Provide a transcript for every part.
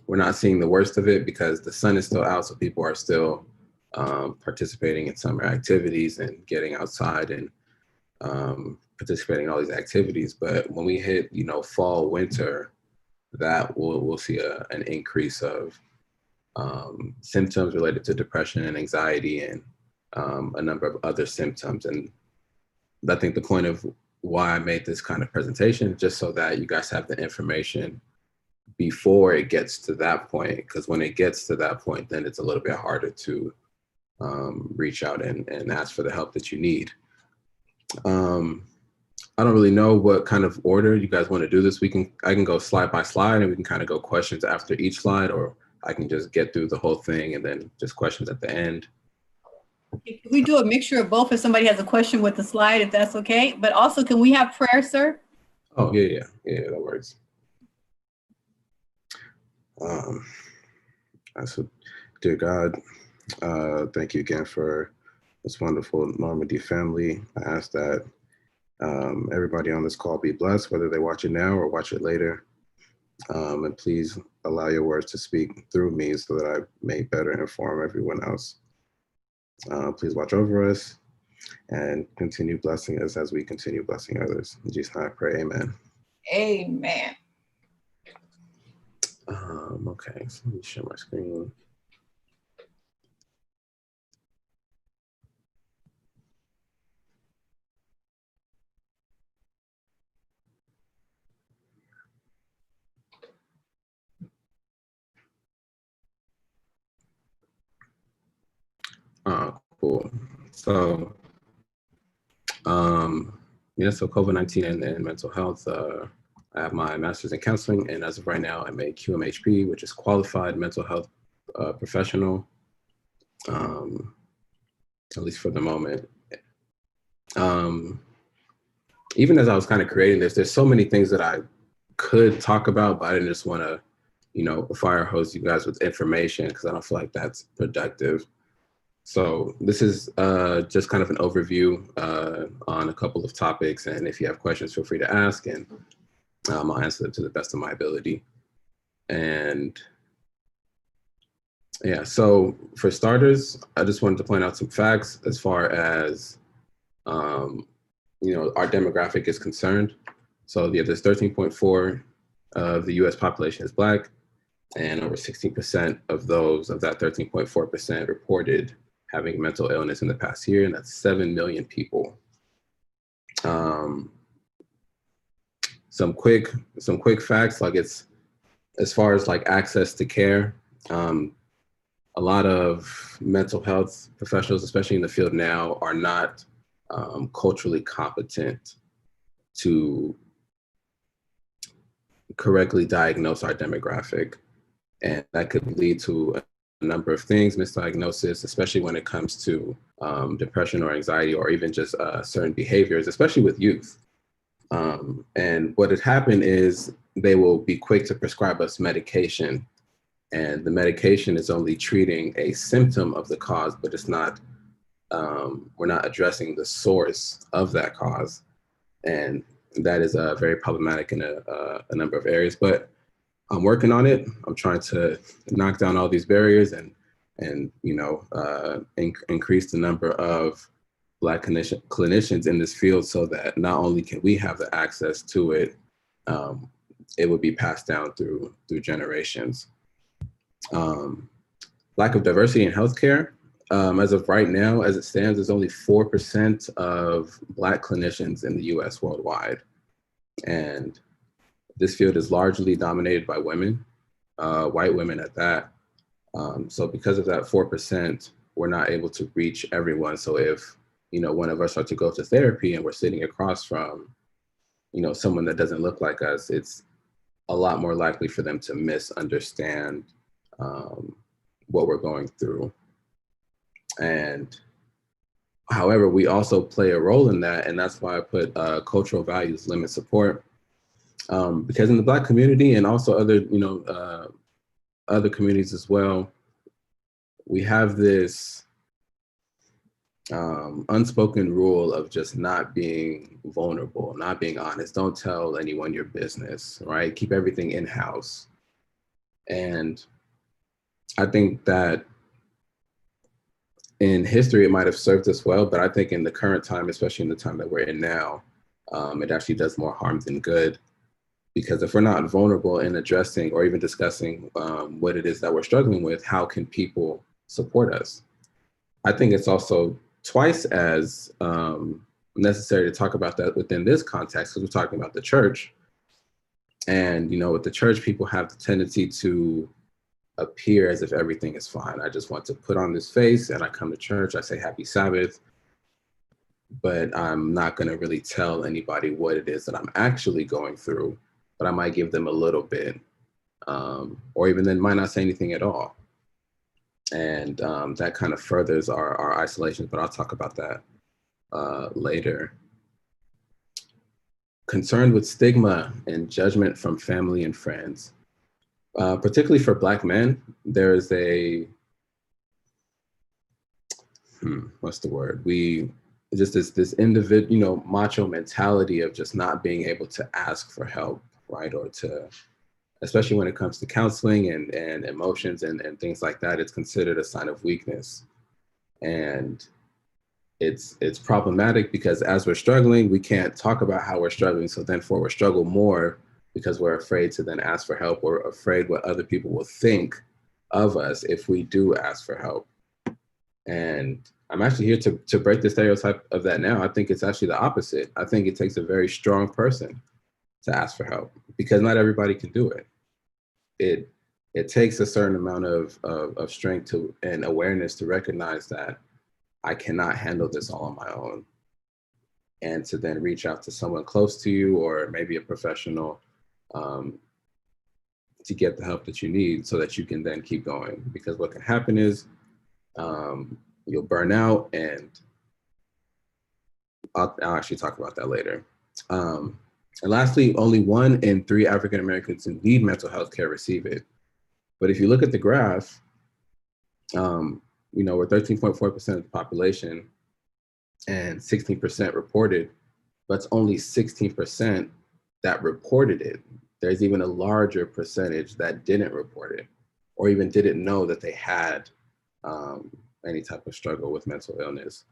we're not seeing the worst of it because the sun is still out, so people are still participating in summer activities and getting outside and participating in all these activities. But when we hit, fall, winter, that we'll see an increase of symptoms related to depression and anxiety and a number of other symptoms. And I think the point of why I made this kind of presentation, just so that you guys have the information before it gets to that point, because when it gets to that point, then it's a little bit harder to reach out and ask for the help that you need. I don't really know what kind of order you guys want to do this. I can go slide by slide and we can kind of go questions after each slide, or I can just get through the whole thing and then just questions at the end. Can we do a mixture of both if somebody has a question with the slide, if that's okay? But also, can we have prayer, sir? Oh, yeah, that works. So, dear God, thank you again for this wonderful Normandy family. I ask that everybody on this call be blessed, whether they watch it now or watch it later. And please allow your words to speak through me so that I may better inform everyone else. Please watch over us and continue blessing us as we continue blessing others. In Jesus' name I pray, amen. Amen. Okay, so let me share my screen. Cool. So, so COVID-19 and mental health, I have my master's in counseling, and as of right now, I'm a QMHP, which is qualified mental health professional, at least for the moment. Even as I was kind of creating this, there's so many things that I could talk about, but I didn't just want to, fire hose you guys with information because I don't feel like that's productive. So this is just kind of an overview on a couple of topics. And if you have questions, feel free to ask, and I'll answer them to the best of my ability. And yeah, so for starters, I just wanted to point out some facts as far as, our demographic is concerned. So yeah, there's 13.4 of the US population is Black, and over 16% of that 13.4% reported having mental illness in the past year, and that's 7 million people. Some quick facts, like it's, as far as like access to care, a lot of mental health professionals, especially in the field now, are not culturally competent to correctly diagnose our demographic. And that could lead to a number of things, misdiagnosis, especially when it comes to depression or anxiety, or even just certain behaviors, especially with youth. And what had happened is they will be quick to prescribe us medication, and the medication is only treating a symptom of the cause, but it's not, we're not addressing the source of that cause. And that is very problematic in a number of areas, but I'm working on it. I'm trying to knock down all these barriers and increase the number of Black clinicians in this field, so that not only can we have the access to it, it would be passed down through generations. Lack of diversity in healthcare. As of right now, as it stands, there's only 4% of Black clinicians in the US worldwide. And this field is largely dominated by women, white women at that. So because of that 4%, we're not able to reach everyone. So if, one of us are to go to therapy and we're sitting across from, someone that doesn't look like us, it's a lot more likely for them to misunderstand what we're going through. And however, we also play a role in that. And that's why I put cultural values limit support. Because in the Black community and also other, other communities as well, we have this unspoken rule of just not being vulnerable, not being honest. Don't tell anyone your business, right? Keep everything in-house. And I think that in history, it might have served us well, but I think in the current time, especially in the time that we're in now, it actually does more harm than good. Because if we're not vulnerable in addressing or even discussing what it is that we're struggling with, how can people support us? I think it's also twice as necessary to talk about that within this context, because we're talking about the church. And, you know, with the church, people have the tendency to appear as if everything is fine. I just want to put on this face and I come to church, I say happy Sabbath, but I'm not going to really tell anybody what it is that I'm actually going through, but I might give them a little bit, or even then might not say anything at all. And that kind of furthers our isolation, but I'll talk about that later. Concerned with stigma and judgment from family and friends. Particularly for Black men, there is what's the word? Just this individual, you know, macho mentality of just not being able to ask for help, right? Or to, especially when it comes to counseling and emotions and things like that, it's considered a sign of weakness. And it's problematic because as we're struggling, we can't talk about how we're struggling. So therefore we struggle more because we're afraid to then ask for help. We're afraid what other people will think of us if we do ask for help. And I'm actually here to break the stereotype of that now. I think it's actually the opposite. I think it takes a very strong person to ask for help because not everybody can do it. It takes a certain amount of strength to and awareness to recognize that I cannot handle this all on my own, and to then reach out to someone close to you or maybe a professional to get the help that you need so that you can then keep going. Because what can happen is you'll burn out, and I'll actually talk about that later. And lastly, only 1 in 3 African Americans who need mental health care receive it. But if you look at the graph, you know, we're 13.4% of the population and 16% reported, but it's only 16% that reported it. There's even a larger percentage that didn't report it or even didn't know that they had any type of struggle with mental illness.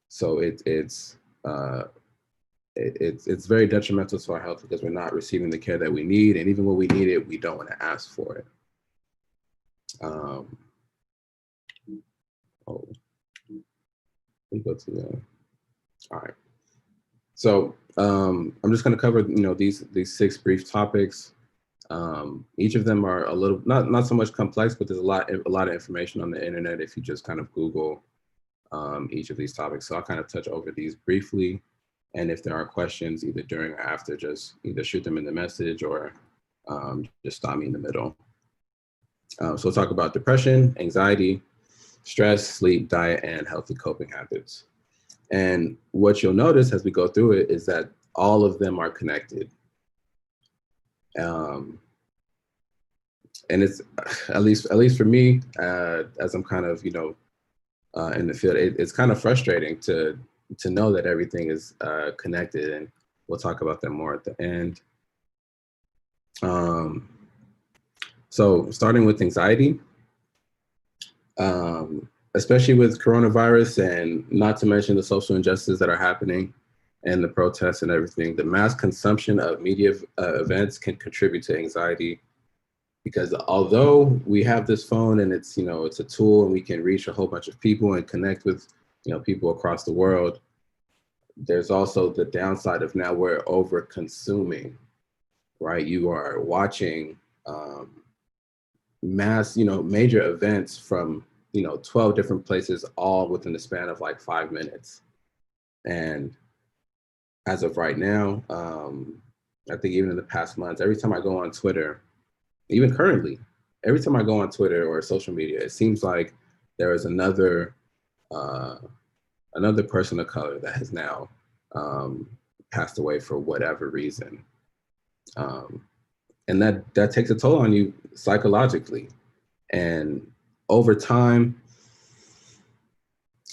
So it's very detrimental to our health because we're not receiving the care that we need, and even when we need it, we don't want to ask for it. We go to the. All right. So I'm just going to cover, you know, these 6 brief topics. Each of them are a little not so much complex, but there's a lot of information on the internet if you just kind of Google each of these topics. So I'll kind of touch over these briefly, and if there are questions either during or after, just either shoot them in the message or just stop me in the middle. So we'll talk about depression, anxiety, stress, sleep, diet, and healthy coping habits. And what you'll notice as we go through it is that all of them are connected. And it's at least for me, as I'm kind of, you know, in the field, it's kind of frustrating to know that everything is connected, and we'll talk about that more at the end. So starting with anxiety, especially with coronavirus and not to mention the social injustices that are happening and the protests and everything, the mass consumption of media events can contribute to anxiety. Because although we have this phone and it's, you know, it's a tool and we can reach a whole bunch of people and connect with, you know, people across the world, there's also the downside of now we're over consuming, right? You are watching mass, you know, major events from, you know, 12 different places, all within the span of like 5 minutes. And as of right now, I think even in the past months, every time I go on Twitter, even currently, every time I go on Twitter or social media, it seems like there is another person of color that has now passed away for whatever reason. And that takes a toll on you psychologically. And over time,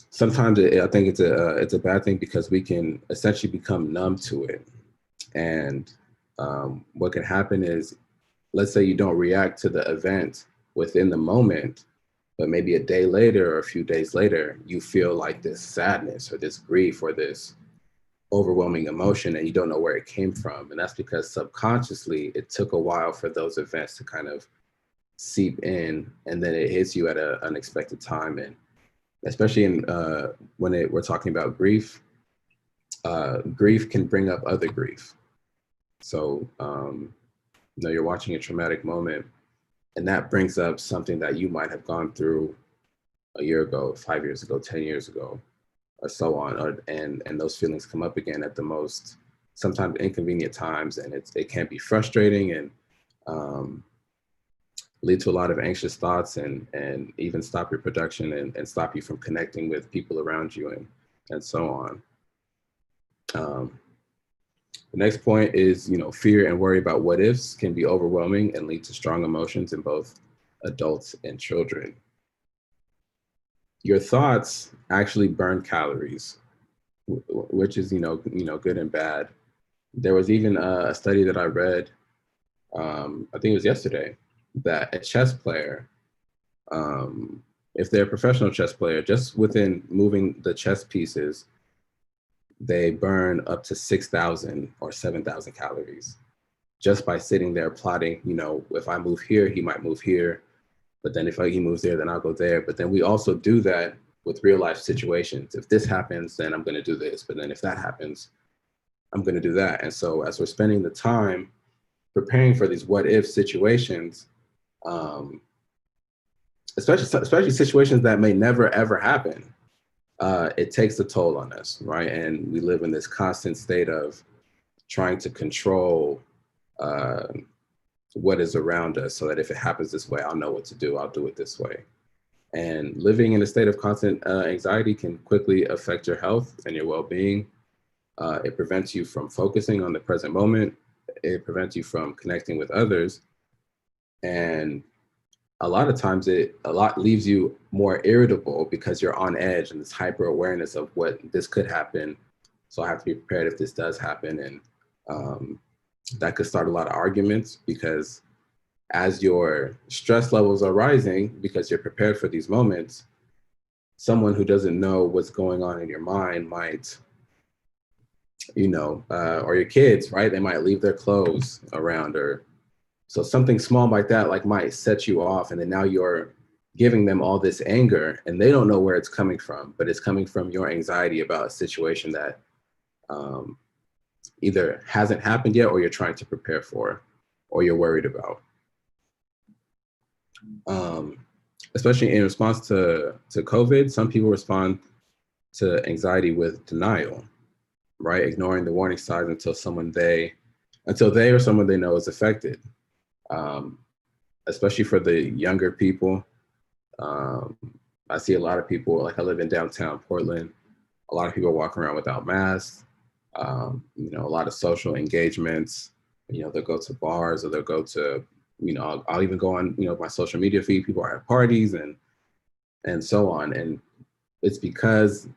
sometimes I think it's a bad thing because we can essentially become numb to it. And what can happen is, let's say you don't react to the event within the moment, but maybe a day later or a few days later, you feel like this sadness or this grief or this overwhelming emotion, and you don't know where it came from. And that's because subconsciously it took a while for those events to kind of seep in, and then it hits you at an unexpected time. And especially in we're talking about grief, grief can bring up other grief. So you're watching a traumatic moment, and that brings up something that you might have gone through a year ago, 5 years ago, 10 years ago, or so on. And those feelings come up again at the most sometimes inconvenient times, and it can be frustrating and lead to a lot of anxious thoughts, and even stop your production, and stop you from connecting with people around you, and so on. The next point is, fear and worry about what ifs can be overwhelming and lead to strong emotions in both adults and children. Your thoughts actually burn calories, which is, good and bad. There was even a study that I read, I think it was yesterday, that a chess player, if they're a professional chess player, just within moving the chess pieces, they burn up to 6,000 or 7,000 calories just by sitting there plotting, if I move here, he might move here. But then if he moves there, then I'll go there. But then we also do that with real life situations. If this happens, then I'm going to do this. But then if that happens, I'm going to do that. And so as we're spending the time preparing for these what if situations, especially situations that may never, ever happen, it takes a toll on us, right? And we live in this constant state of trying to control what is around us, so that if it happens this way, I'll know what to do. I'll do it this way. And living in a state of constant anxiety can quickly affect your health and your well-being. It prevents you from focusing on the present moment. It prevents you from connecting with others. And a lot of times leaves you more irritable because you're on edge, and this hyper awareness of what this could happen. So I have to be prepared if this does happen. And that could start a lot of arguments, because as your stress levels are rising, because you're prepared for these moments, someone who doesn't know what's going on in your mind might, or your kids, right? They might leave their clothes around, or so something small like that, might set you off. And then now you're giving them all this anger, and they don't know where it's coming from, but it's coming from your anxiety about a situation that either hasn't happened yet, or you're trying to prepare for, or you're worried about. Especially in response to COVID, some people respond to anxiety with denial, right? Ignoring the warning signs until they or someone they know is affected. Especially for the younger people. I see a lot of people, I live in downtown Portland, a lot of people walking around without masks, a lot of social engagements, they'll go to bars, or they'll go to, I'll even go on, my social media feed, people are at parties and so on. And it's because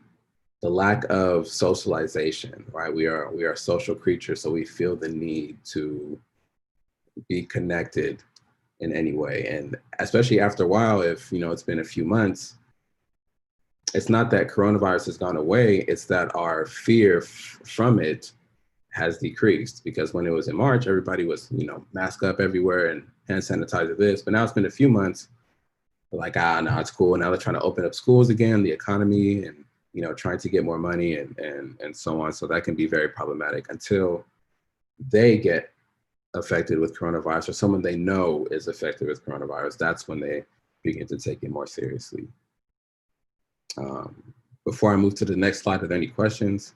the lack of socialization, right? We are social creatures, so we feel the need to be connected in any way. And especially after a while, if it's been a few months, it's not that coronavirus has gone away, it's that our fear from it has decreased. Because when it was in March, everybody was, mask up everywhere and hand sanitizer this. But now it's been a few months, like, no, it's cool. Now they're trying to open up schools again, the economy, and trying to get more money and so on. So that can be very problematic until they get affected with coronavirus, or someone they know is affected with coronavirus. That's when they begin to take it more seriously. Before I move to the next slide, are there any questions?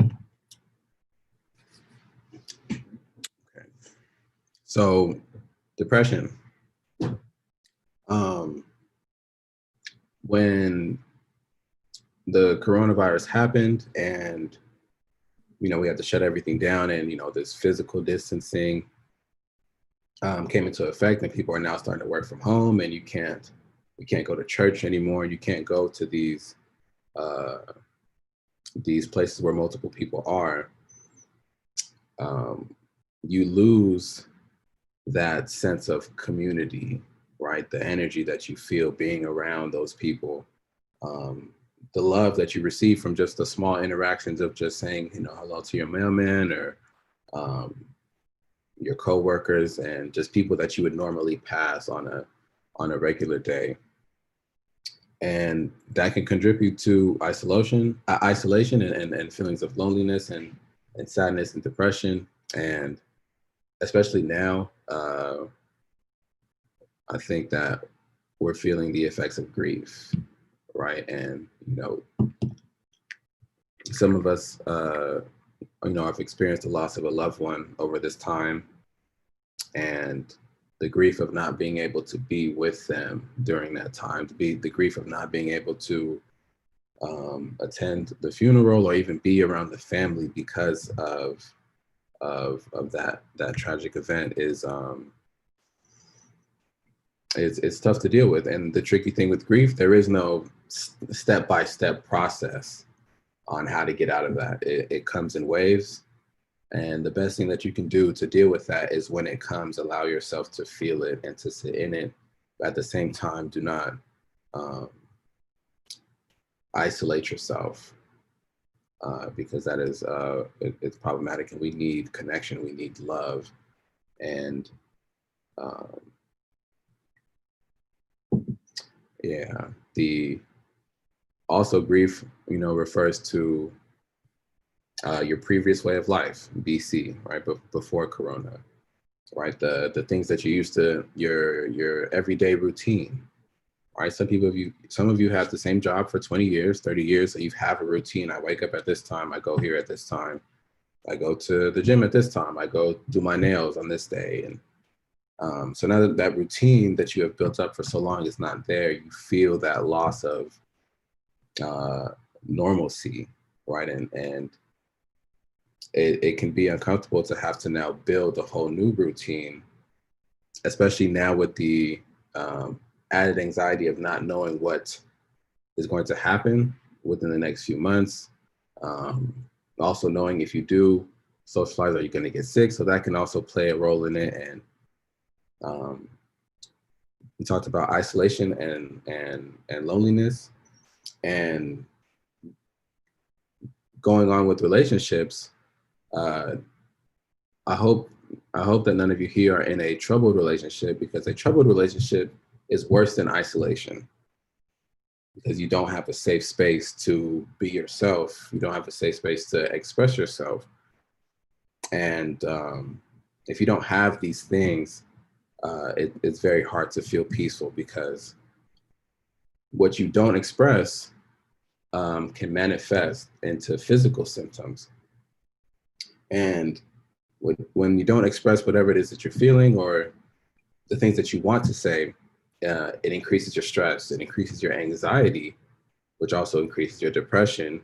Okay. So, depression. When the coronavirus happened, and we had to shut everything down, and this physical distancing came into effect, and people are now starting to work from home, and you can't go to church anymore, and you can't go to these these places where multiple people are, you lose that sense of community, right? The energy that you feel being around those people, um, the love that you receive from just the small interactions of just saying, hello to your mailman or um, your coworkers, and just people that you would normally pass on a regular day. And that can contribute to isolation and feelings of loneliness and sadness and depression. And especially now, I think that we're feeling the effects of grief, right? And some of us, have experienced the loss of a loved one over this time, and the grief of not being able to be with them during that time, the grief of not being able to attend the funeral or even be around the family because of that tragic event is it's tough to deal with. And the tricky thing with grief, there is no step-by-step process on how to get out of that. It comes in waves. And the best thing that you can do to deal with that is when it comes, allow yourself to feel it and to sit in it. But at the same time, do not isolate yourself because that is it's problematic, and we need connection, we need love. And um, yeah, the also grief, refers to your previous way of life, BC, right? But before Corona, right? The things that you used to, your everyday routine, right? Some of you have the same job for 20 years, 30 years, so you have a routine. I wake up at this time, I go here at this time, I go to the gym at this time, I go do my nails on this day. And so now that routine that you have built up for so long is not there, you feel that loss of normalcy, right? And it can be uncomfortable to have to now build a whole new routine, especially now with the added anxiety of not knowing what is going to happen within the next few months. Also knowing if you do socialize, are you going to get sick? So that can also play a role in it. And we talked about isolation and loneliness, and going on with relationships. I hope that none of you here are in a troubled relationship, because a troubled relationship is worse than isolation, because you don't have a safe space to be yourself. You don't have a safe space to express yourself. And if you don't have these things, it's very hard to feel peaceful, because what you don't express can manifest into physical symptoms. And when you don't express whatever it is that you're feeling or the things that you want to say, it increases your stress, it increases your anxiety, which also increases your depression.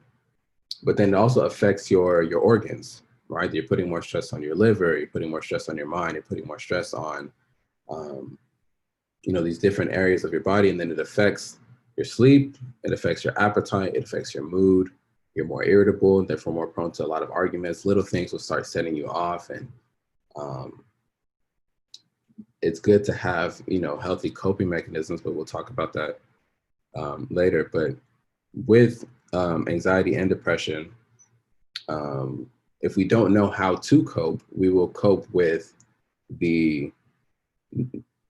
But then it also affects your organs, right? You're putting more stress on your liver, you're putting more stress on your mind, you're putting more stress on, these different areas of your body. And then it affects your sleep, it affects your appetite, it affects your mood. You're more irritable, therefore more prone to a lot of arguments. Little things will start setting you off. And it's good to have, healthy coping mechanisms, but we'll talk about that later. But with anxiety and depression, if we don't know how to cope, we will cope with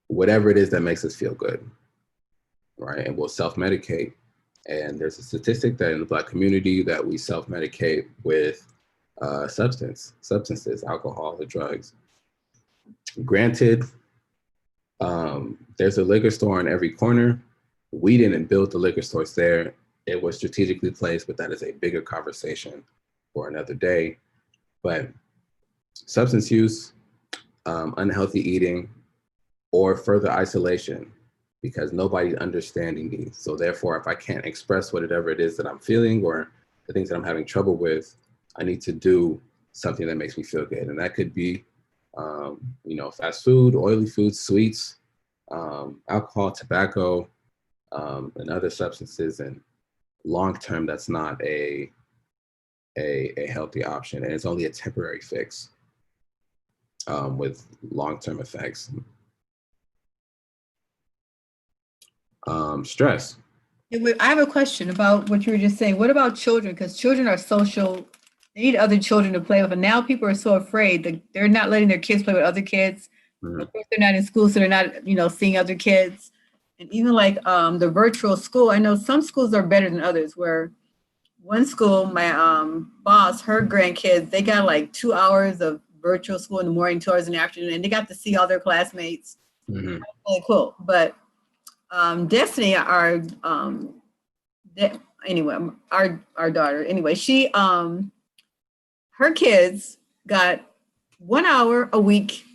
whatever it is that makes us feel good, right? And we'll self-medicate. And there's a statistic that in the Black community that we self-medicate with substances, alcohol, or drugs. Granted, there's a liquor store on every corner. We didn't build the liquor stores there. It was strategically placed, but that is a bigger conversation for another day. But substance use, unhealthy eating, or further isolation, because nobody's understanding me. So therefore, if I can't express whatever it is that I'm feeling or the things that I'm having trouble with, I need to do something that makes me feel good. And that could be, fast food, oily foods, sweets, alcohol, tobacco, and other substances. And long term, that's not a a healthy option, and it's only a temporary fix with long-term effects. Stress. I have a question about what you were just saying. What about children? Because children are social. They need other children to play with. And now people are so afraid that they're not letting their kids play with other kids. Mhm. Of course, they're not in school, so they're not, seeing other kids. And even like the virtual school, I know some schools are better than others. Where one school, my boss, her grandkids, they got like 2 hours of virtual school in the morning, 2 hours in the afternoon, and they got to see all their classmates. Mhm. Really cool. But Destiny, anyway, our daughter, anyway, she her kids got 1 hour a week,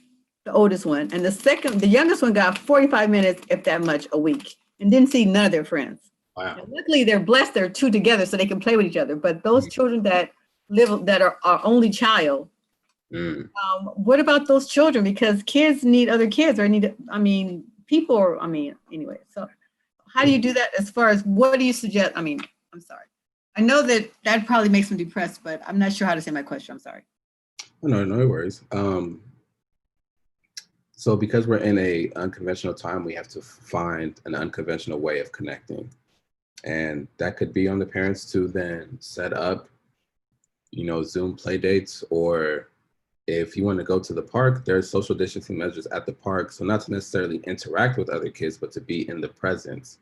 the oldest one, and the youngest one got 45 minutes, if that much, a week, and didn't see none of their friends. Wow. Now, luckily, they're blessed; they're two together, so they can play with each other. But those children that are our only child, Mm. what about those children? Because kids need other kids, or need, people, anyway. So, how do you do that? As far as what do you suggest? I'm sorry. I know that probably makes them depressed, but I'm not sure how to say my question. I'm sorry. Oh, no, no worries. So because we're in a unconventional time, we have to find an unconventional way of connecting. And that could be on the parents to then set up, Zoom play dates, or if you want to go to the park, there's social distancing measures at the park. So not to necessarily interact with other kids, but to be in the presence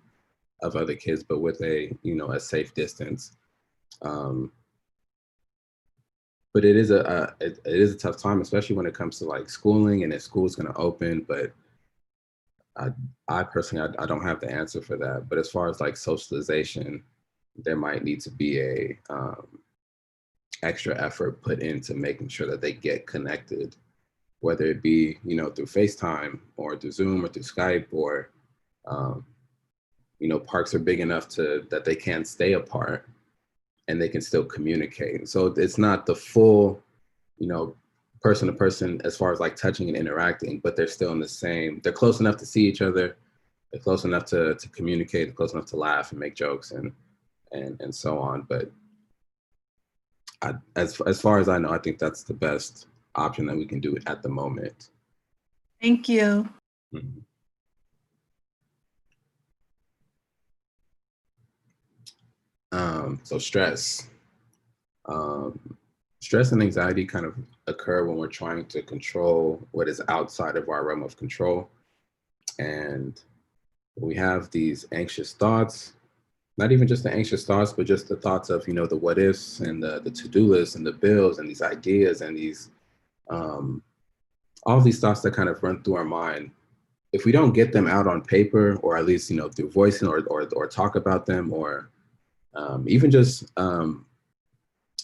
of other kids, but with a safe distance. Um, but it is it is a tough time, especially when it comes to like schooling and if school's going to open. But I, I personally, I don't have the answer for that. But as far as like socialization, there might need to be a extra effort put into making sure that they get connected, whether it be through FaceTime or through Zoom or through Skype, or um, parks are big enough to that they can stay apart and they can still communicate. So it's not the full, person to person as far as like touching and interacting, but they're still in the same. They're close enough to see each other. They're close enough to communicate. They're close enough to laugh and make jokes and so on. But as far as I know, I think that's the best option that we can do at the moment. Thank you. Mhm. So stress. Stress and anxiety kind of occur when we're trying to control what is outside of our realm of control. And when we have these anxious thoughts, not even just the anxious thoughts, but just the thoughts of, the what ifs and the to-do lists and the bills and these ideas and these, all of these thoughts that kind of run through our mind. If we don't get them out on paper, or at least, through voicing or talk about them, or even just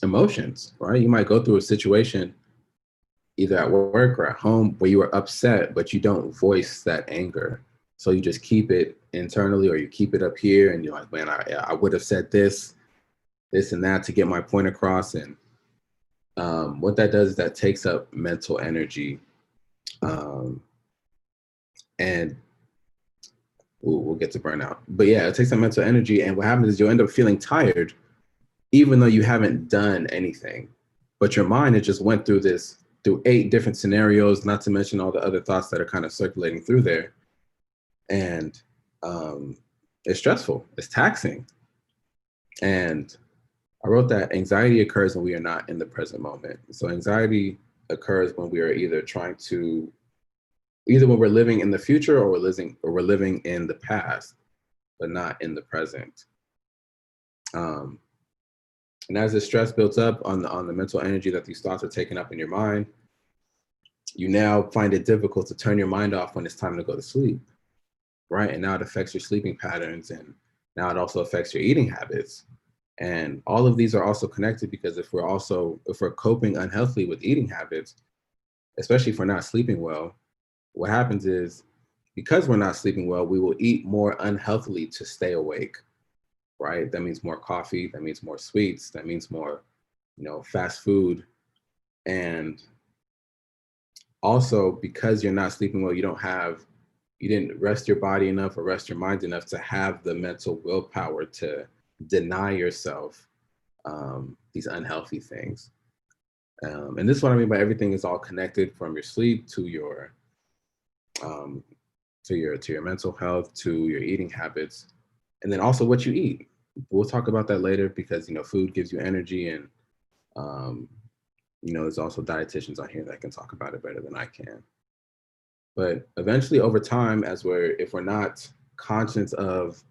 emotions, right? You might go through a situation either at work or at home where you are upset, but you don't voice that anger. So you just keep it internally, or you keep it up here, and you're like, man, I would have said this and that to get my point across. And what that does is that takes up mental energy. And we'll get to burnout. But yeah, it takes up mental energy. And what happens is you'll end up feeling tired, even though you haven't done anything. But your mind, it just went through through 8 different scenarios, not to mention all the other thoughts that are kind of circulating through there. And it's stressful, it's taxing. And I wrote that anxiety occurs when we are not in the present moment. So anxiety occurs when we are either when we're living in the future, or we're living in the past, but not in the present. And as the stress builds up on the mental energy that these thoughts are taking up in your mind, you now find it difficult to turn your mind off when it's time to go to sleep, right? And now it affects your sleeping patterns, and now it also affects your eating habits. And all of these are also connected, because if we're coping unhealthily with eating habits, especially if we're not sleeping well, what happens is, because we're not sleeping well, we will eat more unhealthily to stay awake, right? That means more coffee, that means more sweets, that means more, fast food. And also, because you're not sleeping well, you didn't rest your body enough or rest your mind enough to have the mental willpower to deny yourself these unhealthy things. And this is what I mean by everything is all connected, from your sleep um, to your mental health, to your eating habits, and then also what you eat. We'll talk about that later, because food gives you energy, and um, there's also dietitians on here that can talk about it better than I can. But eventually, over time, if we're not conscious of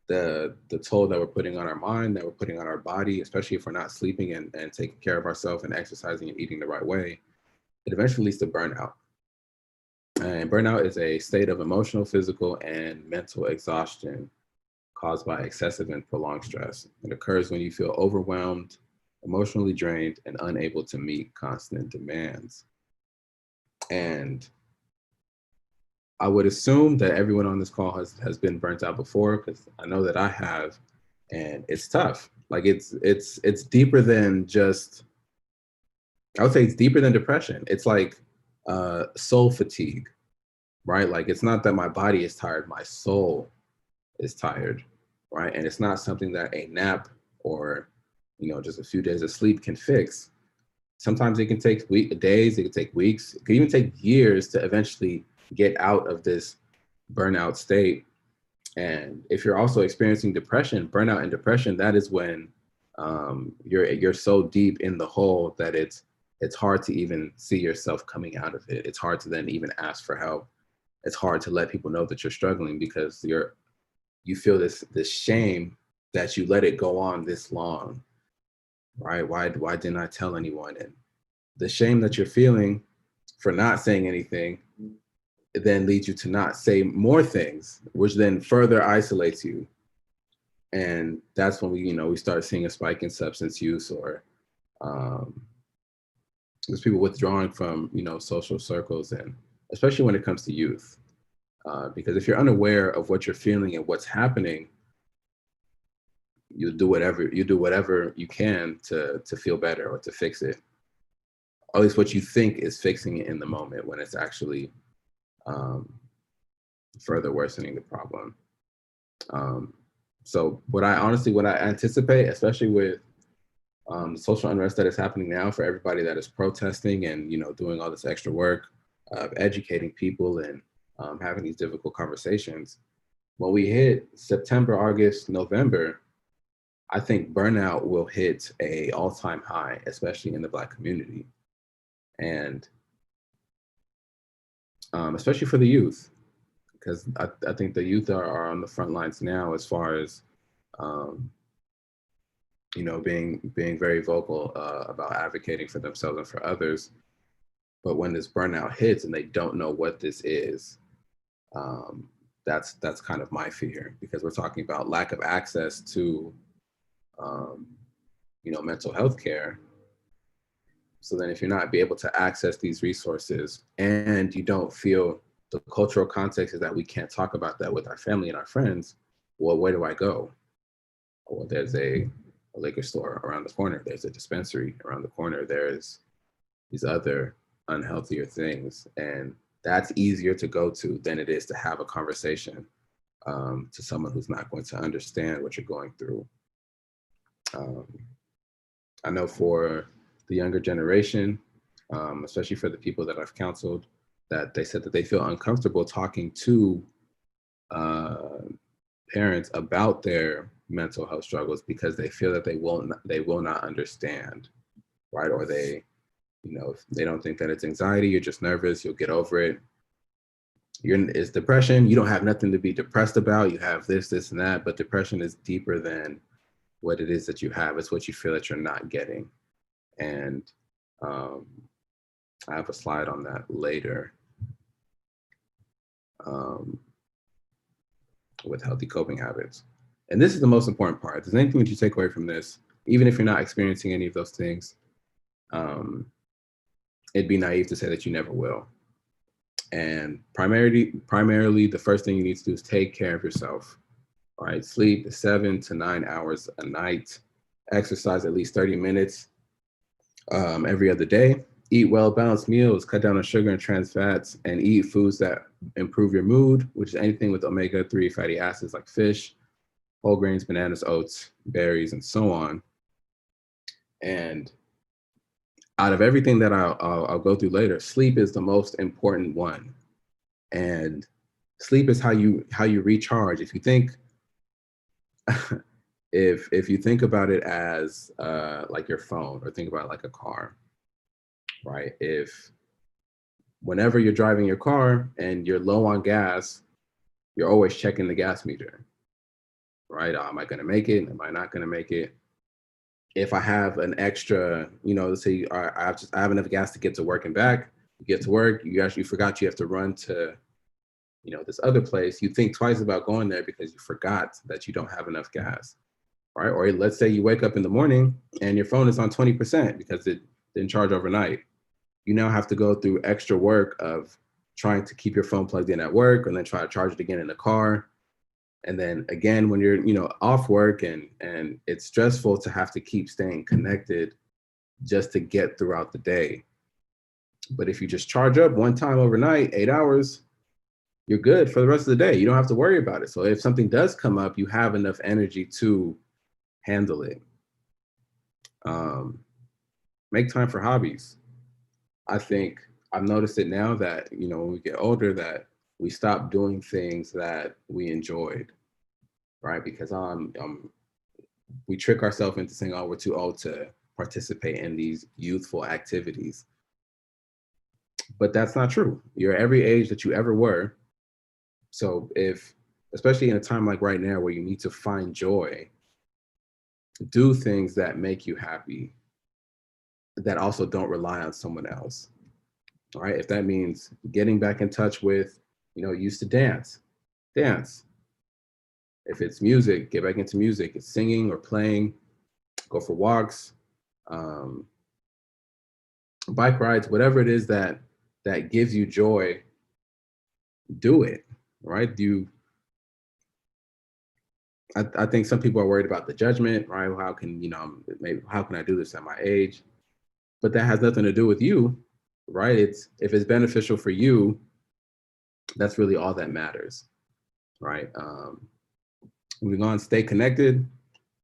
the toll that we're putting on our mind, that we're putting on our body, especially if we're not sleeping and taking care of ourselves and exercising and eating the right way, it eventually leads to burnout. And burnout is a state of emotional, physical, and mental exhaustion caused by excessive and prolonged stress. It occurs when you feel overwhelmed, emotionally drained, and unable to meet constant demands. And I would assume that everyone on this call has been burnt out before, because I know that I have, and it's tough. Like it's deeper than just, I would say it's deeper than depression. It's like soul fatigue, right? Like it's not that my body is tired, my soul is tired, right? And it's not something that a nap or just a few days of sleep can fix. Sometimes it can take days, it can take weeks, it could even take years to eventually get out of this burnout state. And if you're also experiencing depression, burnout and depression, that is when you're so deep in the hole that it's hard to even see yourself coming out of it. It's hard to then even ask for help. It's hard to let people know that you're struggling, because you feel this shame that you let it go on this long, right? Why didn't I tell anyone? And the shame that you're feeling for not saying anything, it then leads you to not say more things, which then further isolates you. And that's when we start seeing a spike in substance use, or um, there's people withdrawing from social circles, and especially when it comes to youth, because if you're unaware of what you're feeling and what's happening, you do whatever you can to feel better or to fix it. Or at least what you think is fixing it in the moment, when it's actually um, further worsening the problem. Um, so what I anticipate, especially with social unrest that is happening now, for everybody that is protesting and doing all this extra work of educating people and having these difficult conversations, when we hit September, August, November, I think burnout will hit a all-time high, especially in the Black community, and especially for the youth, because I think the youth are on the front lines now, as far as um, being very vocal about advocating for themselves and for others. But when this burnout hits and they don't know what this is, um, that's kind of my fear, because we're talking about lack of access to um, mental health care. So then if you're not be able to access these resources, and you don't feel the cultural context is that we can't talk about that with our family and our friends, well, where do I go? Well, there's a liquor store around the corner. There's a dispensary around the corner. There's these other unhealthier things. And that's easier to go to than it is to have a conversation to someone who's not going to understand what you're going through. Um, I know for the younger generation, especially for the people that I've counseled, that they said that they feel uncomfortable talking to uh, parents about their mental health struggles, because they feel that they will not understand, right? Or if they don't think that it's anxiety, you're just nervous, you'll get over it. It's depression, you don't have nothing to be depressed about, you have this and that, but depression is deeper than what it is that you have. It's what you feel that you're not getting. And I have a slide on that later, with healthy coping habits. And this is the most important part. If there's anything that you take away from this, even if you're not experiencing any of those things, it'd be naive to say that you never will. And primarily, the first thing you need to do is take care of yourself. All right, sleep 7 to 9 hours a night, exercise at least 30 minutes every other day, eat well-balanced meals, cut down on sugar and trans fats, and eat foods that improve your mood, which is anything with omega-3 fatty acids like fish, whole grains, bananas, oats, berries, and so on. And out of everything that I'll go through later, sleep is the most important one. And sleep is how you recharge. If you think if you think about it as like your phone, or think about it like a car, right? If whenever you're driving your car and you're low on gas, you're always checking the gas meter, right? Am I going to make it? Am I not going to make it? If I have an extra, let's say I have enough gas to get to work and back. You get to work, you actually forgot you have to run to, this other place. You think twice about going there because you forgot that you don't have enough gas, right? Or let's say you wake up in the morning and your phone is on 20% because it didn't charge overnight. You now have to go through extra work of trying to keep your phone plugged in at work, and then try to charge it again in the car. And then again, when you're, off work, and it's stressful to have to keep staying connected just to get throughout the day. But if you just charge up one time overnight, 8 hours, you're good for the rest of the day. You don't have to worry about it. So if something does come up, you have enough energy to handle it. Make time for hobbies. I think I've noticed it now that, when we get older, that we stop doing things that we enjoyed, right? Because we trick ourselves into saying, oh, we're too old to participate in these youthful activities. But that's not true. You're every age that you ever were. So especially in a time like right now where you need to find joy, do things that make you happy, that also don't rely on someone else. All right. If that means getting back in touch with, used to dance. If it's music, get back into music. It's singing or playing, go for walks, bike rides, whatever it is that gives you joy, do it, right? I think some people are worried about the judgment, right? How can, how can I do this at my age? But that has nothing to do with you, right? If it's beneficial for you, that's really all that matters, right? Moving on, stay connected.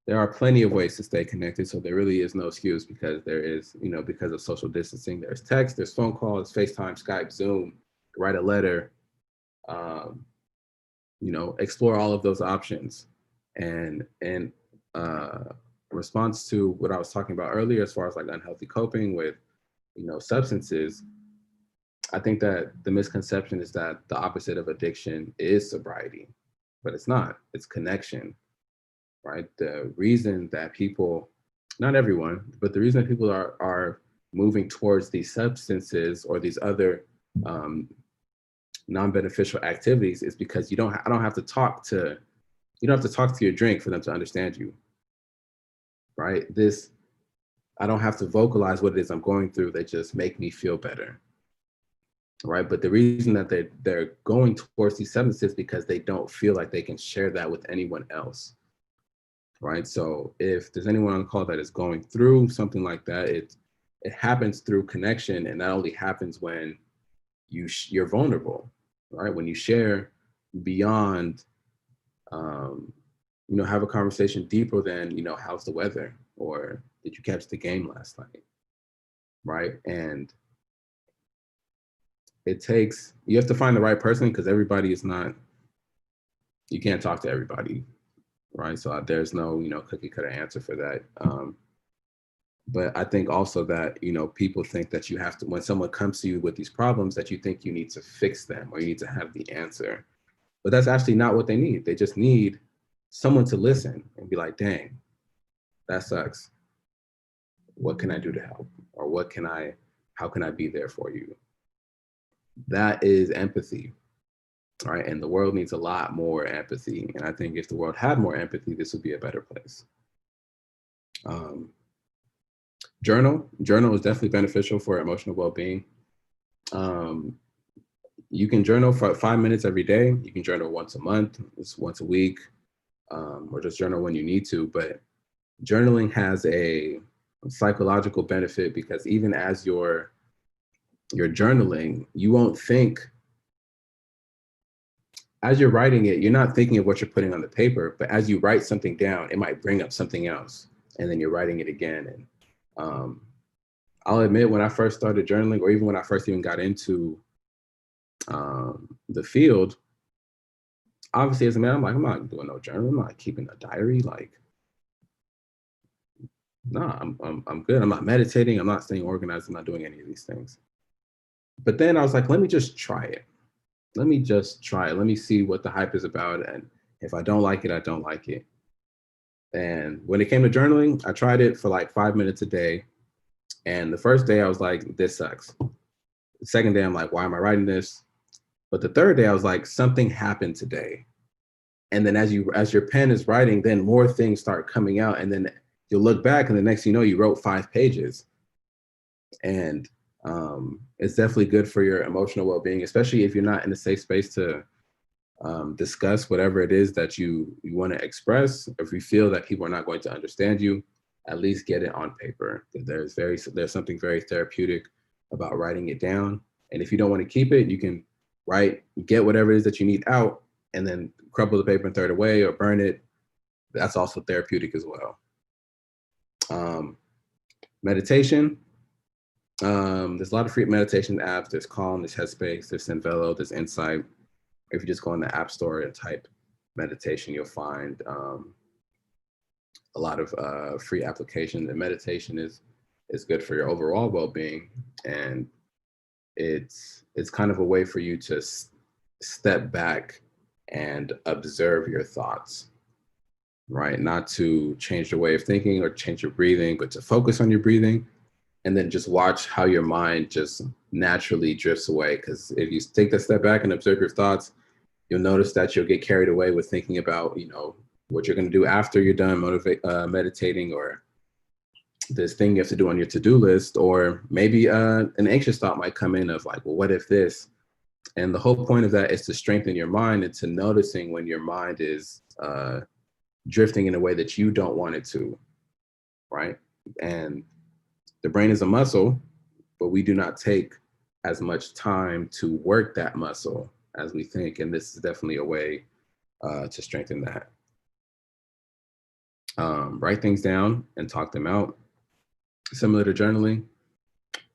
There are plenty of ways to stay connected. So there really is no excuse, because there is, because of social distancing, there's text, there's phone calls, FaceTime, Skype, Zoom, write a letter, explore all of those options. And response to what I was talking about earlier, as far as like unhealthy coping with, substances, I think that the misconception is that the opposite of addiction is sobriety, but it's not. It's connection, right? The reason that people, not everyone, but the reason that people are moving towards these substances or these other non-beneficial activities is because I don't have to talk to your drink for them to understand you, right? I don't have to vocalize what it is I'm going through. They just make me feel better, right? But the reason that they're going towards these substances because they don't feel like they can share that with anyone else, right? So if there's anyone on the call that is going through something like that, it happens through connection, and that only happens when you're vulnerable, right? When you share beyond, have a conversation deeper than, how's the weather, or did you catch the game last night, right? And you have to find the right person, because everybody is not, you can't talk to everybody, right? So there's no, cookie cutter answer for that. But I think also that, people think that you have to, when someone comes to you with these problems, that you think you need to fix them or you need to have the answer. But that's actually not what they need. They just need someone to listen and be like, dang, that sucks. What can I do to help? Or how can I be there for you? That is empathy, right? And the world needs a lot more empathy. And I think if the world had more empathy, this would be a better place. Journal is definitely beneficial for emotional well-being. You can journal for 5 minutes every day. You can journal once a month, once a week, or just journal when you need to. But journaling has a psychological benefit, because even as you're journaling, you won't think, as you're writing it, you're not thinking of what you're putting on the paper, but as you write something down, it might bring up something else, and then you're writing it again. And Um, I'll admit when I first started journaling, or even when I first even got into the field, obviously as a man, I'm like, I'm not doing no journal. I'm not keeping a diary. Like, nah, I'm good. I'm not meditating. I'm not staying organized. I'm not doing any of these things. But then I was like, let me just try it. Let me just try it. Let me see what the hype is about. And if I don't like it, I don't like it. And when it came to journaling, I tried it for like 5 minutes a day. And the first day I was like, this sucks. The second day, I'm like, why am I writing this? But the third day, I was like, something happened today. And then as your pen is writing, then more things start coming out. And then you'll look back and the next thing you know, you wrote 5 pages. And it's definitely good for your emotional well-being, especially if you're not in a safe space to discuss whatever it is that you want to express. If you feel that people are not going to understand you, at least get it on paper. There's something very therapeutic about writing it down. And if you don't want to keep it, you can get whatever it is that you need out, and then crumple the paper and throw it away or burn it. That's also therapeutic as well. Meditation. There's a lot of free meditation apps. There's Calm, there's Headspace, there's Envelo, there's Insight. If you just go in the App Store and type meditation, you'll find a lot of free applications. And meditation is good for your overall well-being, and it's kind of a way for you to step back and observe your thoughts, right? Not to change your way of thinking or change your breathing, but to focus on your breathing, and then just watch how your mind just naturally drifts away. Because if you take that step back and observe your thoughts, you'll notice that you'll get carried away with thinking about, what you're going to do after you're done meditating, or this thing you have to do on your to-do list, or maybe an anxious thought might come in of like, well, what if this? And the whole point of that is to strengthen your mind into noticing when your mind is drifting in a way that you don't want it to, right? And the brain is a muscle, but we do not take as much time to work that muscle as we think. And this is definitely a way to strengthen that. Write things down and talk them out. Similar to journaling,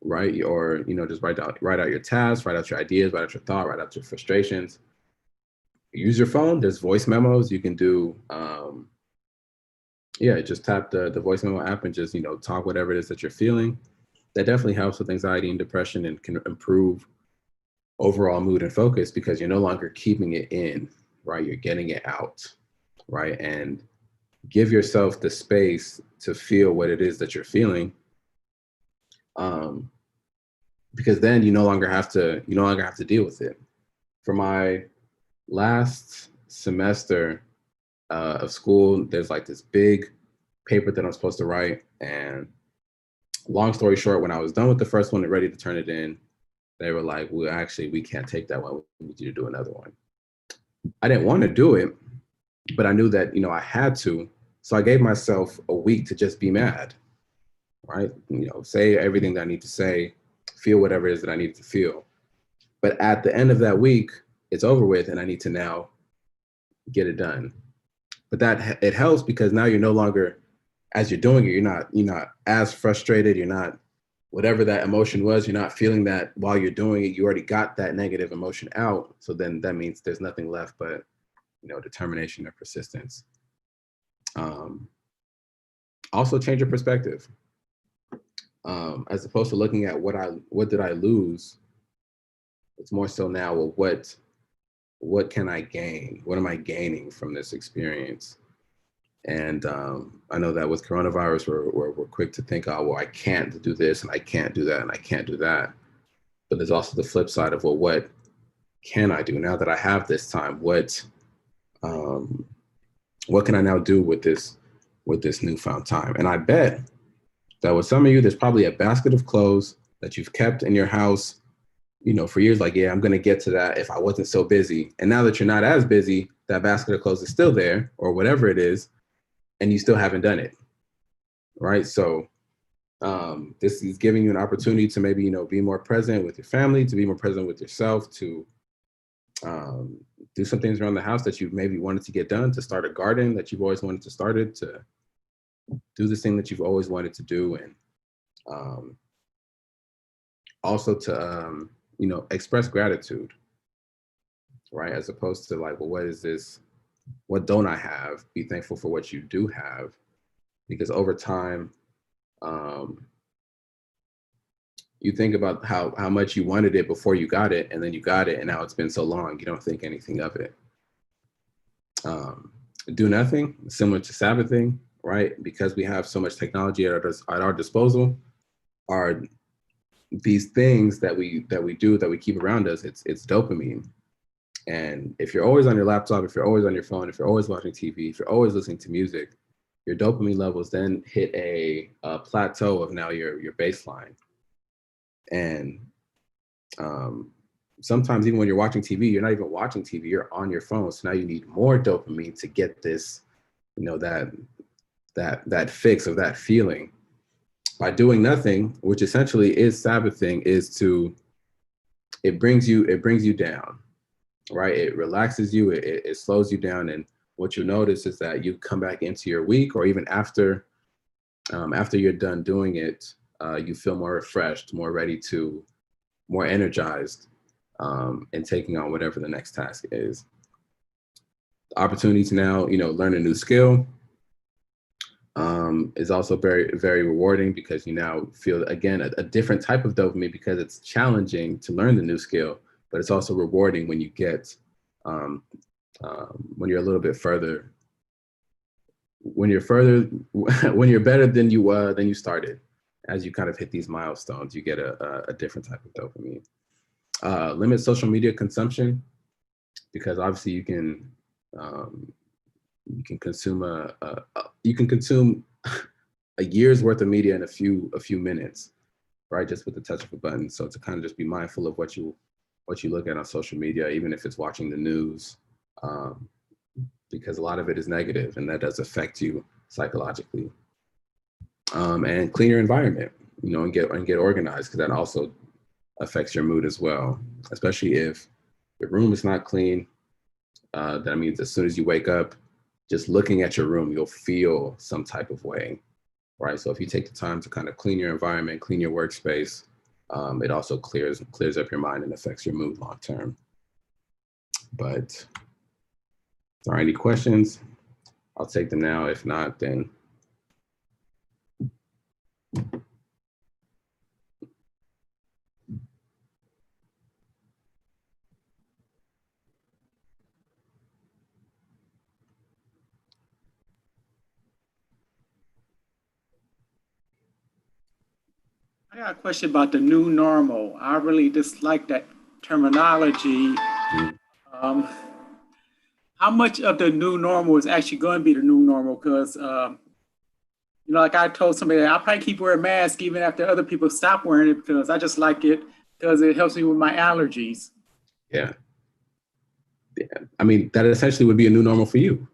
right? Or, just write out your tasks, write out your ideas, write out your thought, write out your frustrations. Use your phone. There's voice memos you can do. Just tap the voice memo app and just, talk whatever it is that you're feeling. That definitely helps with anxiety and depression, and can improve overall mood and focus, because you're no longer keeping it in, right? You're getting it out, right? And give yourself the space to feel what it is that you're feeling. Because then you no longer have to deal with it. For my last semester of school, there's like this big paper that I'm supposed to write. And long story short, when I was done with the first one and ready to turn it in, they were like, well, actually, we can't take that one. We need you to do another one. I didn't want to do it, but I knew that, I had to. So I gave myself a week to just be mad, right? Say everything that I need to say, feel whatever it is that I need to feel. But at the end of that week, it's over with, and I need to now get it done. But it helps, because now you're no longer, as you're doing it, you're not as frustrated. You're not, whatever that emotion was, you're not feeling that while you're doing it. You already got that negative emotion out. So then that means there's nothing left but, determination and persistence. Also change your perspective. As opposed to looking at what did I lose? It's more so now, well, what can I gain? What am I gaining from this experience? And I know that with coronavirus, we're quick to think, oh, well, I can't do this and I can't do that and I can't do that. But there's also the flip side of, well, what can I do now that I have this time? What can I now do with this newfound time? And I bet that with some of you, there's probably a basket of clothes that you've kept in your house, for years. Like, yeah, I'm going to get to that if I wasn't so busy. And now that you're not as busy, that basket of clothes is still there, or whatever it is, and you still haven't done it, right? So this is giving you an opportunity to maybe, be more present with your family, to be more present with yourself, to do some things around the house that you maybe wanted to get done, to start a garden that you've always wanted to start, to do this thing that you've always wanted to do. And Um, Also to, express gratitude, right? As opposed to like, well, what is this? What don't I have? Be thankful for what you do have, because over time, um, you think about how much you wanted it before you got it, and then you got it, and now it's been so long, you don't think anything of it. Um, do nothing, similar to Sabbathing, right? Because we have so much technology at our disposal, are these things that we do, that we keep around us. It's dopamine. And if you're always on your laptop, if you're always on your phone, if you're always watching TV, if you're always listening to music, your dopamine levels then hit a plateau of now your baseline. And um, sometimes even when you're watching TV, you're not even watching TV, you're on your phone. So now you need more dopamine to get this, that fix of that feeling. By doing nothing, which essentially is Sabbathing, is to it brings you down, right? It relaxes you, it slows you down, and what you notice is that you come back into your week, or even after you're done doing it, you feel more refreshed, more energized, and taking on whatever the next task is. The opportunity to now, learn a new skill, is also very, very rewarding, because you now feel again a different type of dopamine, because it's challenging to learn the new skill, but it's also rewarding when you get when you're a little bit further, when you're further, when you're better than you started. As you kind of hit these milestones, you get a different type of dopamine. Limit social media consumption, because obviously you can consume you can consume a year's worth of media in a few minutes, right? Just with the touch of a button. So to kind of just be mindful of what you look at on social media, even if it's watching the news, um, because a lot of it is negative, and that does affect you psychologically. And clean your environment, and get organized, because that also affects your mood as well. Especially if your room is not clean, that means as soon as you wake up, just looking at your room, you'll feel some type of way, right? So if you take the time to kind of clean your environment, clean your workspace, it also clears up your mind and affects your mood long term. But are any questions? I'll take them now. If not, then I got a question about the new normal. I really dislike that terminology. mm, Um, how much of the new normal is actually going to be the new normal? Because, like I told somebody, I'll probably keep wearing a mask even after other people stop wearing it, because I just like it because it helps me with my allergies. yeah. I mean, that essentially would be a new normal for you,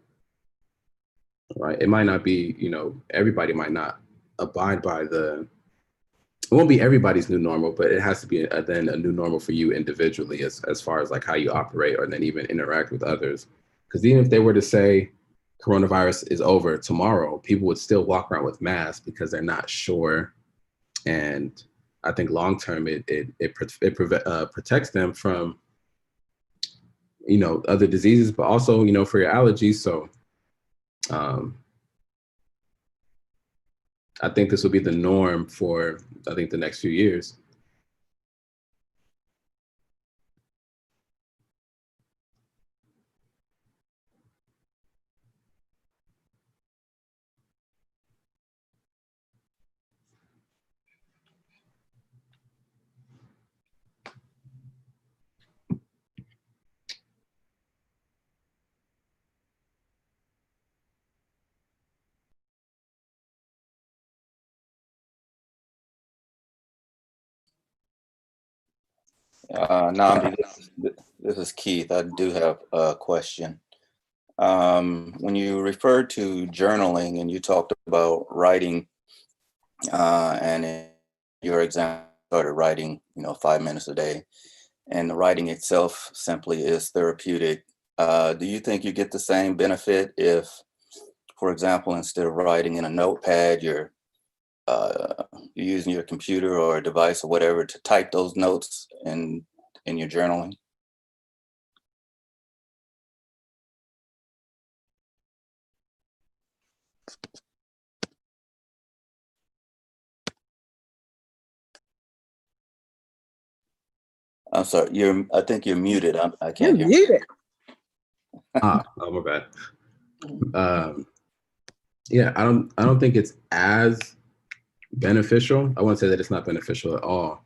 right? It might not be, everybody might not abide by it won't be everybody's new normal, but it has to be then a new normal for you individually, as far as like how you operate, or then even interact with others. Because even if they were to say coronavirus is over tomorrow, people would still walk around with masks because they're not sure. And I think long term, it protects them from, other diseases, but also, for your allergies. So um, I think this will be the norm for, I think, the next few years. Namdi, this is Keith. I do have a question. When you referred to journaling and you talked about writing, and in your example, started writing, 5 minutes a day, and the writing itself simply is therapeutic. Do you think you get the same benefit if, for example, instead of writing in a notepad, you're you're using your computer or a device or whatever to type those notes in your journaling? I'm sorry, I think you're muted. I You're can't hear. muted. Oh, my bad. Yeah, I don't think it's as beneficial. I won't say that it's not beneficial at all,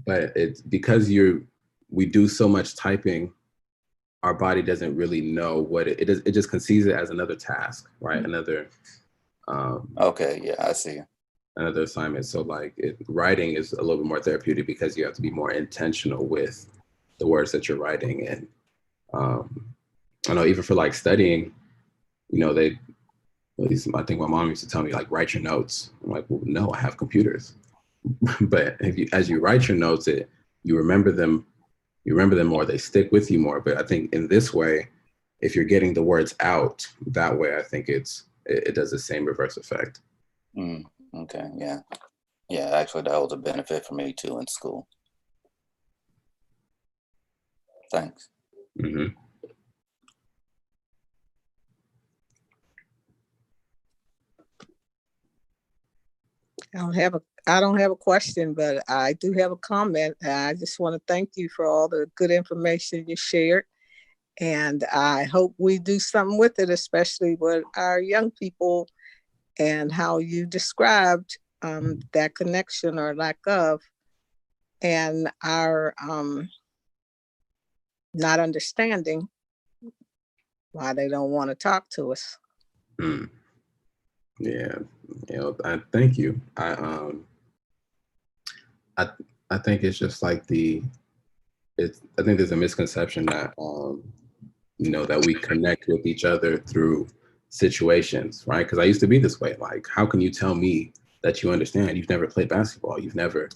but it's because we do so much typing, our body doesn't really know what it just conceives it as another task, right? Another Okay, yeah, I see. another assignment. So like writing is a little bit more therapeutic because you have to be more intentional with the words that you're writing. And I know even for like studying, at least I think my mom used to tell me like, write your notes. I'm like, well, no, I have computers. But as you write your notes, you remember them more, they stick with you more. But I think in this way, if you're getting the words out that way, I think it does the same reverse effect. Okay, yeah. Yeah, actually that was a benefit for me too in school. Thanks. Mm-hmm. I don't have a question, but I do have a comment. I just want to thank you for all the good information you shared. And I hope we do something with it, especially with our young people and how you described that connection or lack of, and our not understanding why they don't want to talk to us. Yeah, I thank you. I think it's just like I think there's a misconception that that we connect with each other through situations, right? Because I used to be this way. Like, how can you tell me that you understand? You've never played basketball. You never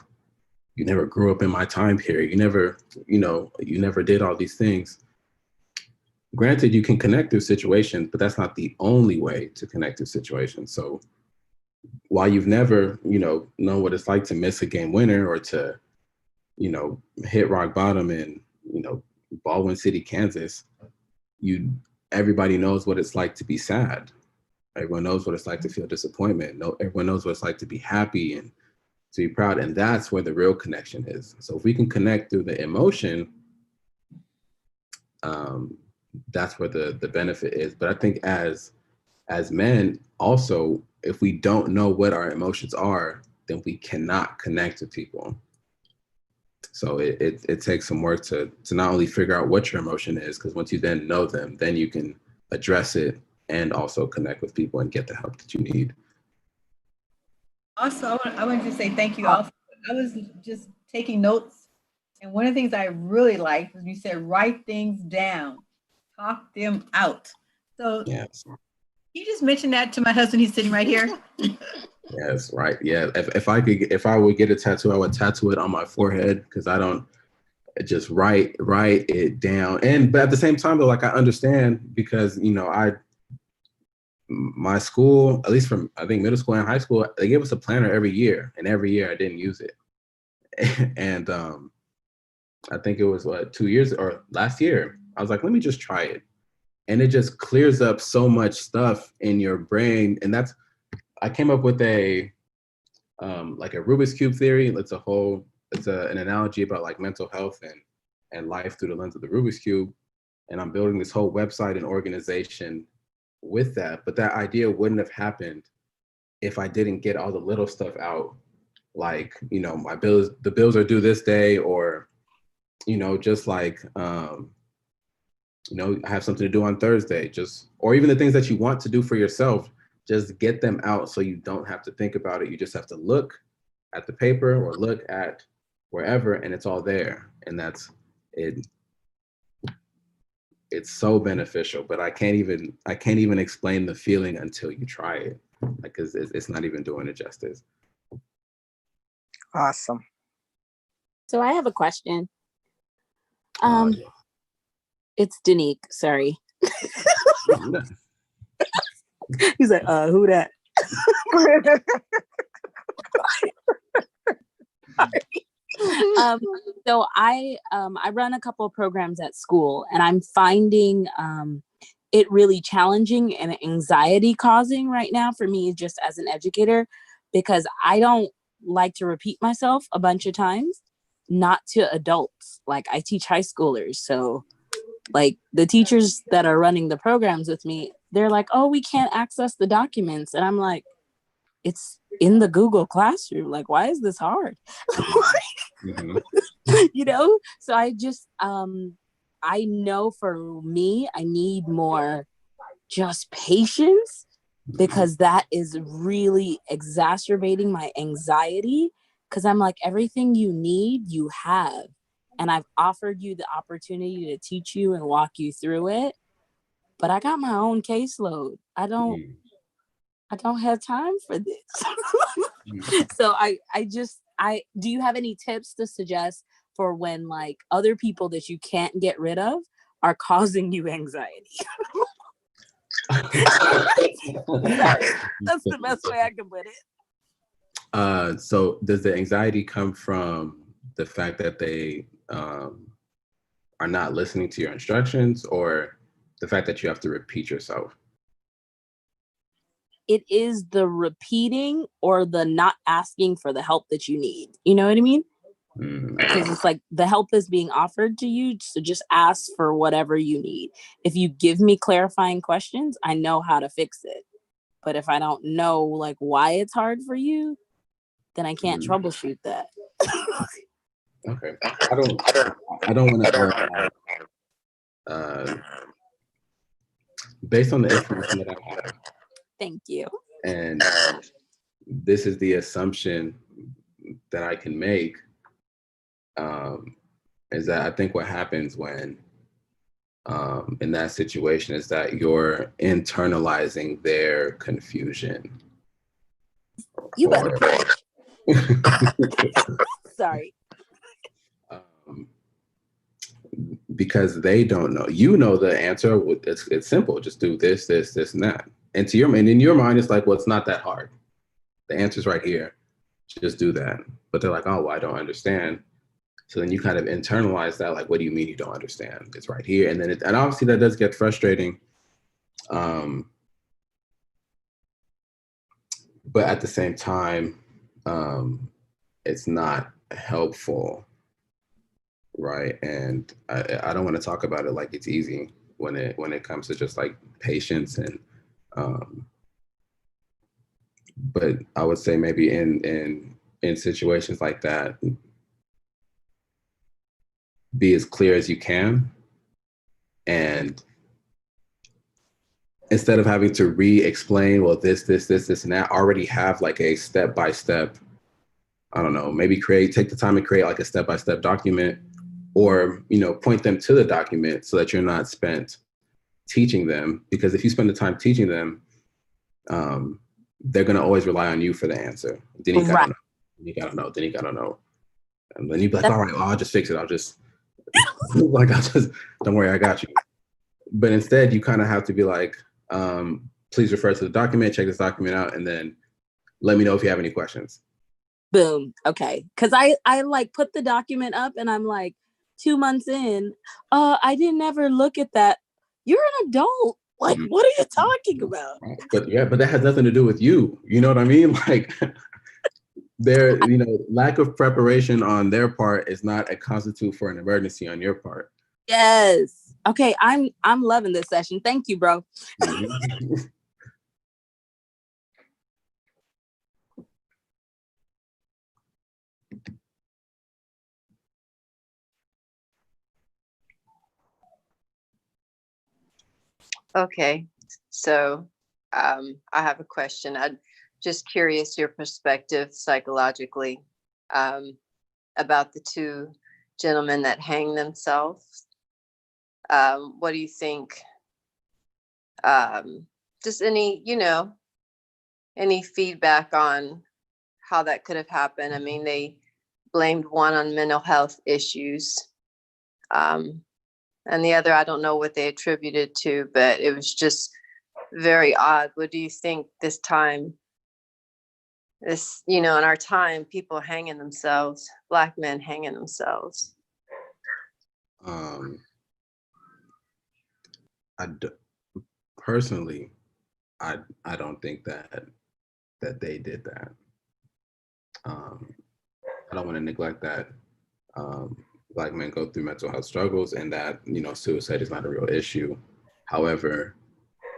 grew up in my time period. You never did all these things. Granted, you can connect through situations, but that's not the only way to connect through situations. So while you've never, known what it's like to miss a game winner or to, hit rock bottom in, Baldwin City, Kansas, everybody knows what it's like to be sad. Everyone knows what it's like to feel disappointment. Everyone knows what it's like to be happy and to be proud. And that's where the real connection is. So if we can connect through the emotion, that's where the benefit is. But I think as men also, if we don't know what our emotions are, then we cannot connect with people. So it takes some work to not only figure out what your emotion is, because once you then know them, then you can address it and also connect with people and get the help that you need. Also, I wanted to say thank you. Also, I was just taking notes, and one of the things I really liked was you said write things down, talk them out. So Yes. you just mentioned that to my husband. He's sitting right here. Yes, right. Yeah. If I would get a tattoo, I would tattoo it on my forehead, because I don't just write it down. But at the same time though, like, I understand, because my school, at least from I think middle school and high school, they gave us a planner every year, and every year I didn't use it. And I think it was 2 years or last year, I was like, let me just try it. And it just clears up so much stuff in your brain. And I came up with like a Rubik's Cube theory. It's an analogy about like mental health and life through the lens of the Rubik's Cube. And I'm building this whole website and organization with that. But that idea wouldn't have happened if I didn't get all the little stuff out. Like, the bills are due this day, or, just like, I have something to do on Thursday, or even the things that you want to do for yourself, just get them out so you don't have to think about it. You just have to look at the paper or look at wherever, and it's all there. And that's it. It's so beneficial, but I can't even explain the feeling until you try it, because it's not even doing it justice. Awesome. So I have a question. It's Danique, sorry. He's like, who that? um, so I run a couple of programs at school, and I'm finding it really challenging and anxiety causing right now for me, just as an educator, because I don't like to repeat myself a bunch of times, not to adults. Like, I teach high schoolers, so like the teachers that are running the programs with me, they're like, oh, we can't access the documents, and I'm like, it's in the Google Classroom. Like, why is this hard? Mhm. So I just I know for me, I need more just patience, because that is really exacerbating my anxiety, because I'm like, everything you need, you have, and I've offered you the opportunity to teach you and walk you through it, but I got my own caseload. I don't have time for this. So I do you have any tips to suggest for when, like, other people that you can't get rid of are causing you anxiety? Sorry, that's the best way I can put it. So does the anxiety come from the fact that they are not listening to your instructions, or the fact that you have to repeat yourself? It is the repeating or the not asking for the help that you need. You know what I mean? Because it's like the help is being offered to you, so just ask for whatever you need. If you give me clarifying questions, I know how to fix it. But if I don't know, like, why it's hard for you, then I can't troubleshoot that. Okay. I don't want to based on the information that I have, Thank you. and this is the assumption that I can make, is that I think what happens when in that situation is that you're internalizing their confusion. You better. Sorry. Because they don't know. You know the answer. It's simple. Just do this, this, this, and that. And in your mind, it's like, well, it's not that hard. The answer's right here. Just do that. But they're like, oh, well, I don't understand. So then you kind of internalize that, like, what do you mean you don't understand? It's right here. And then and obviously that does get frustrating. But at the same time, it's not helpful, right? And I don't want to talk about it like it's easy when it comes to just like patience and but I would say maybe in situations like that, be as clear as you can, and instead of having to re-explain, well, this, and that, already have like a step-by-step, I don't know, maybe take the time and create like a step-by-step document, or, point them to the document so that you're not spent teaching them. Because if you spend the time teaching them, they're going to always rely on you for the answer. Then you gotta know. You gotta know. Then you gotta know. And then you'd be like, all right, well, I'll just fix it. I'll just don't worry, I got you. But instead, you kind of have to be like, please refer to the document, check this document out, and then let me know if you have any questions. Boom. Okay. Because I like put the document up and I'm like, 2 months in, I didn't ever look at that. You're an adult. Like, what are you talking about? But that has nothing to do with you. You know what I mean? Like, lack of preparation on their part is not a constitute for an emergency on your part. Yes. Okay. I'm loving this session. Thank you, bro. Okay, so I have a question. I'm just curious your perspective psychologically about the two gentlemen that hang themselves. What do you think? Just any feedback on how that could have happened? I mean, they blamed one on mental health issues. And the other, I don't know what they attributed to, but it was just very odd. What do you think this time this, in our time, people hanging themselves, Black men hanging themselves. Personally, I don't think that they did that. I don't want to neglect that Black men go through mental health struggles and that, suicide is not a real issue. However,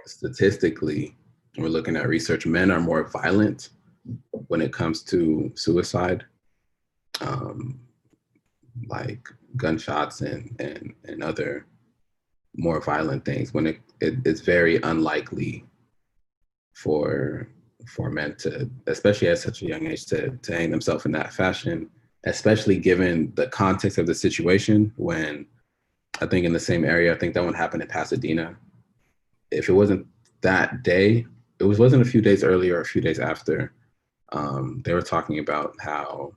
statistically, we're looking at research, men are more violent when it comes to suicide, like gunshots and other more violent things, when it's very unlikely for men to, especially at such a young age, to hang themselves in that fashion, especially given the context of the situation. When I think in the same area, I think that one happened in Pasadena. If it wasn't that day, it wasn't a few days earlier or a few days after, they were talking about how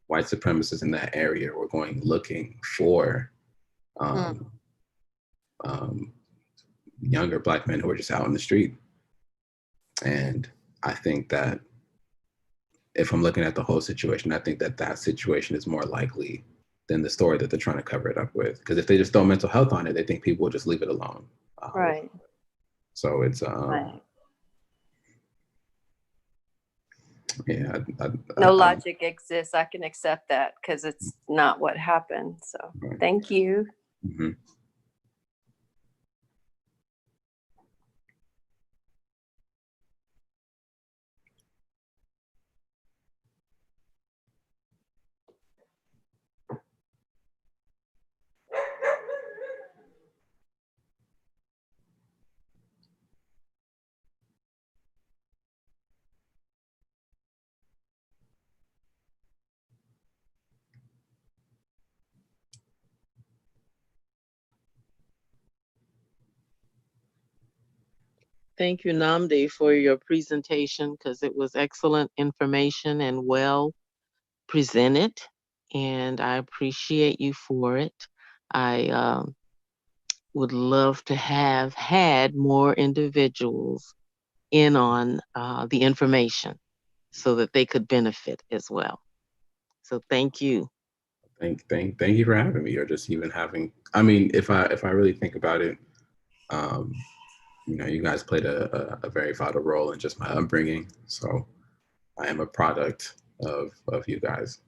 white supremacists in that area were going looking for younger Black men who were just out in the street. And I think that if I'm looking at the whole situation, I think that situation is more likely than the story that they're trying to cover it up with. Because if they just throw mental health on it, they think people will just leave it alone. Right. So it's Right. yeah. No logic exists. I can accept that because it's not what happened. So Right. thank you. Mm-hmm. Thank you, Namdi, for your presentation because it was excellent information and well presented, and I appreciate you for it. I would love to have had more individuals in on the information so that they could benefit as well. So thank you. Thank you for having me, or just even having. I mean, if I really think about it, you guys played a very vital role in just my upbringing. So I am a product of you guys.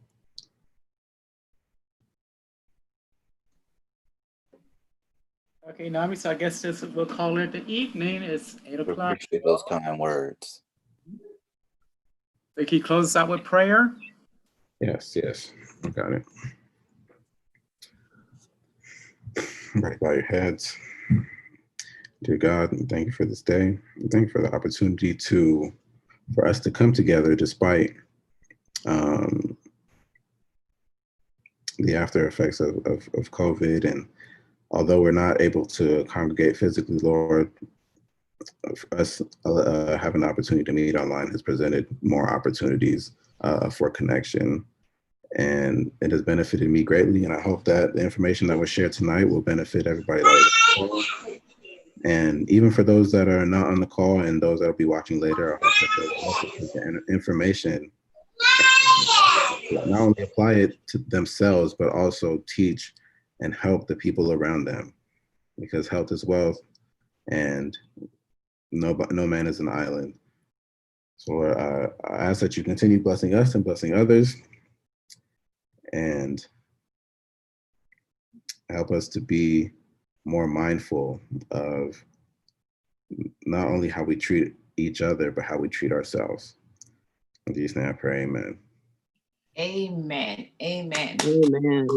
Okay, Nami, so I guess we'll call it the evening. It's 8 We o'clock. appreciate those kind words. So can you close us out with prayer? Yes, I got it. Everybody bow your heads. Dear God, thank you for this day. Thank you for the opportunity for us to come together despite the after effects of COVID. And although we're not able to congregate physically, Lord, us having the opportunity to meet online has presented more opportunities for connection. And it has benefited me greatly. And I hope that the information that was shared tonight will benefit everybody that was on the call. And even for those that are not on the call and those that will be watching later, I hope that they'll also take the information, not only apply it to themselves, but also teach and help the people around them, because health is wealth and no man is an island. So I ask that you continue blessing us and blessing others, and help us to be more mindful of not only how we treat each other, but how we treat ourselves. In Jesus' name I pray, amen. Amen. Amen. Amen.